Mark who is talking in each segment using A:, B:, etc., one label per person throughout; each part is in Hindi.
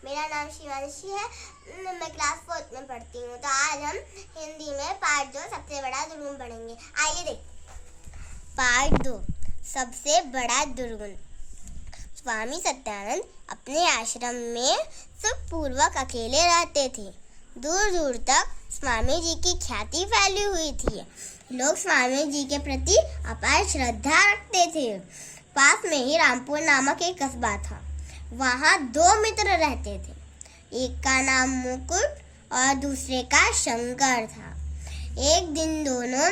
A: मेरा नाम शिवांशी है। मैं क्लास 4 में पढ़ती हूँ। तो आज हम हिंदी में पार्ट 2 सबसे बड़ा दुर्गुण पढ़ेंगे। आइए देख। पार्ट 2 सबसे बड़ा दुर्गुण। स्वामी सत्यानंद अपने आश्रम में सुखपूर्वक अकेले रहते थे। दूर दूर तक स्वामी जी की ख्याति फैली हुई थी। लोग स्वामी जी के प्रति अपार श्रद्धा रखते थे। पास में ही रामपुर नामक एक कस्बा था। वहाँ 2 मित्र रहते थे। एक का नाम मुकुट और दूसरे का शंकर था। एक दिन दोनों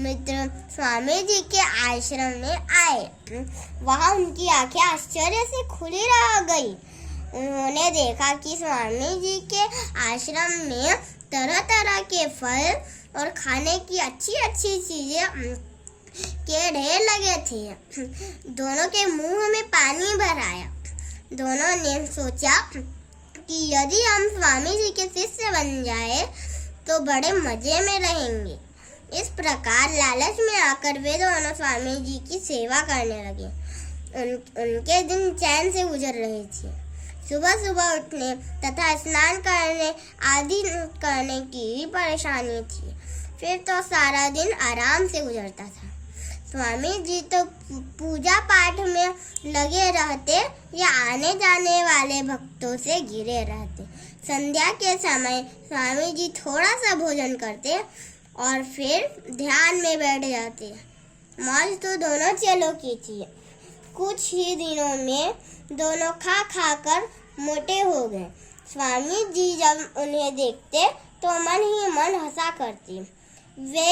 A: मित्र स्वामी जी के आश्रम में आए। वहाँ उनकी आंखें आश्चर्य से खुली रह गई। उन्होंने देखा कि स्वामी जी के आश्रम में तरह तरह के फल और खाने की अच्छी अच्छी चीजें के ढेर लगे थे। दोनों के मुंह में पानी भर आया। दोनों ने सोचा कि यदि हम स्वामी जी के शिष्य बन जाए तो बड़े मजे में रहेंगे। इस प्रकार लालच में आकर वे दोनों स्वामी जी की सेवा करने लगे। उनके दिन चैन से गुजर रहे थे। सुबह सुबह उठने तथा स्नान करने आदि करने की परेशानी थी। फिर तो सारा दिन आराम से गुजरता था। स्वामी जी तो पूजा पाठ में लगे रहते या आने जाने वाले भक्तों से घिरे रहते। संध्या के समय स्वामी जी थोड़ा सा भोजन करते और फिर ध्यान में बैठ जाते। मौज तो दोनों चेलों की थी। कुछ ही दिनों में दोनों खा खा कर मोटे हो गए। स्वामी जी जब उन्हें देखते तो मन ही मन हंसा करते। वे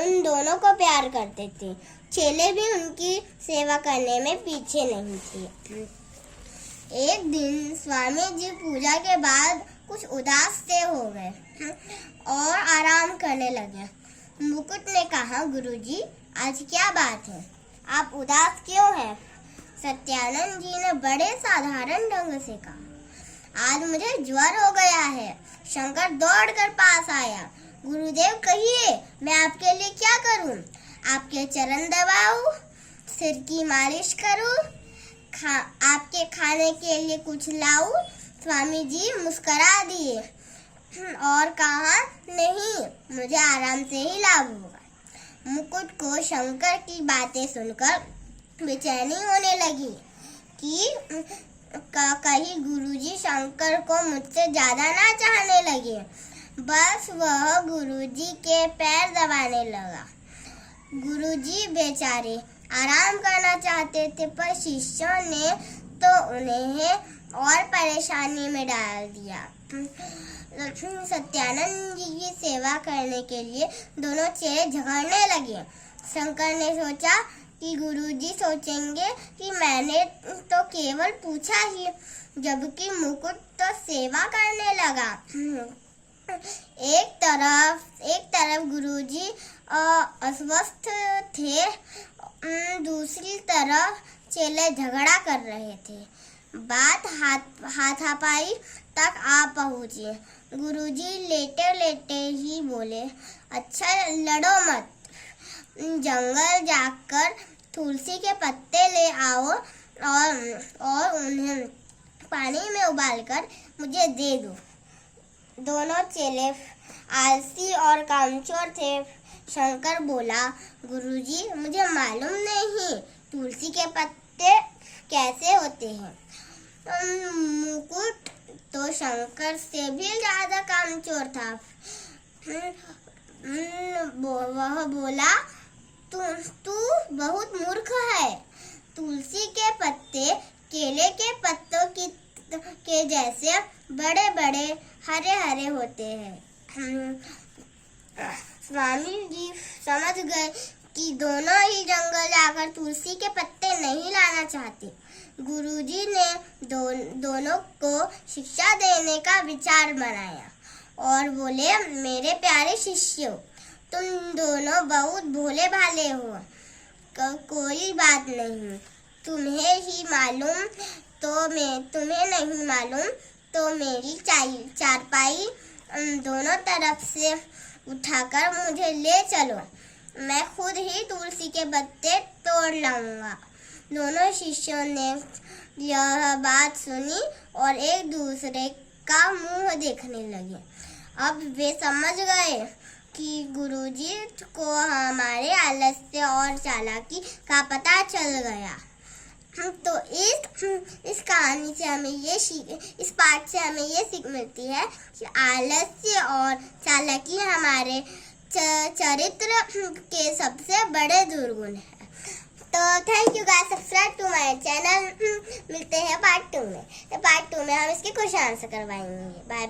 A: उन दोनों को प्यार करते थे। चेले भी उनकी सेवा करने में पीछे नहीं थे। एक दिन स्वामी जी पूजा के बाद कुछ उदास से हो गए और आराम करने लगे। मुकुट ने कहा, गुरुजी, आज क्या बात है? आप उदास क्यों हैं? सत्यानंद जी ने बड़े साधारण ढंग से कहा, आज मुझे ज्वर हो गया है। शंकर दौड़कर पास आया। गुरुदेव, कहिए, मैं आपके लिए क्या करूं? आपके चरण दबाऊं? सिर की मालिश करूं? आपके खाने के लिए कुछ लाऊं? स्वामी जी मुस्कुरा दिए और कहा, नहीं, मुझे आराम से ही लाभ होगा। मुकुट को शंकर की बातें सुनकर बेचैनी होने लगी कि कहीं गुरुजी शंकर को मुझसे ज्यादा ना चाहने लगे। बस वह गुरुजी के पैर दबाने लगा। गुरुजी बेचारे आराम करना चाहते थे, पर शिष्यों ने तो उन्हें और परेशानी में डाल दिया। सत्यानंद जी की सेवा करने के लिए दोनों चेले झगड़ने लगे। शंकर ने सोचा कि गुरुजी सोचेंगे कि मैंने तो केवल पूछा ही, जबकि मुकुट तो सेवा करने लगा। एक तरफ गुरुजी अस्वस्थ थे, दूसरी तरफ चेले झगड़ा कर रहे थे। बात हाथापाई तक आ पहुंची। गुरुजी लेटे लेटे ही बोले, अच्छा, लड़ो मत। जंगल जाकर तुलसी के पत्ते ले आओ और उन्हें पानी में उबालकर मुझे दे दो। दोनों चेले आलसी और कामचोर थे। शंकर बोला, गुरुजी, मुझे मालूम नहीं तुलसी के पत्ते कैसे होते हैं। मुकुट तो शंकर से भी ज्यादा कामचोर था। वह बोला, तू बहुत मूर्ख है। तुलसी के पत्ते केले के पत्तों के जैसे बड़े बड़े हरे हरे होते हैं। स्वामी जी समझ गए कि दोनों ही जंगल जाकर तुलसी के पत्ते नहीं लाना चाहते। गुरुजी ने दोनों को शिक्षा देने का विचार बनाया और बोले, मेरे प्यारे शिष्यों, तुम दोनों बहुत भोले भाले हो। कोई बात नहीं, तुम्हें नहीं मालूम तो मेरी चारपाई दोनों तरफ से उठाकर मुझे ले चलो। मैं खुद ही तुलसी के पत्ते तोड़ लाऊंगा। दोनों शिष्यों ने यह बात सुनी और एक दूसरे का मुंह देखने लगे। अब वे समझ गए कि गुरुजी को हमारे आलस्य और चालाकी का पता चल गया। तो इस कहानी से हमें इस पाठ से हमें ये सीख मिलती है कि आलस्य और चालाकी हमारे चरित्र के सबसे बड़े दुर्गुण है। तो thank you guys, subscribe to my channel. मिलते हैं पार्ट 2 में। पार्ट 2 में हम इसके क्वेश्चन आंसर करवाएंगे। Bye bye.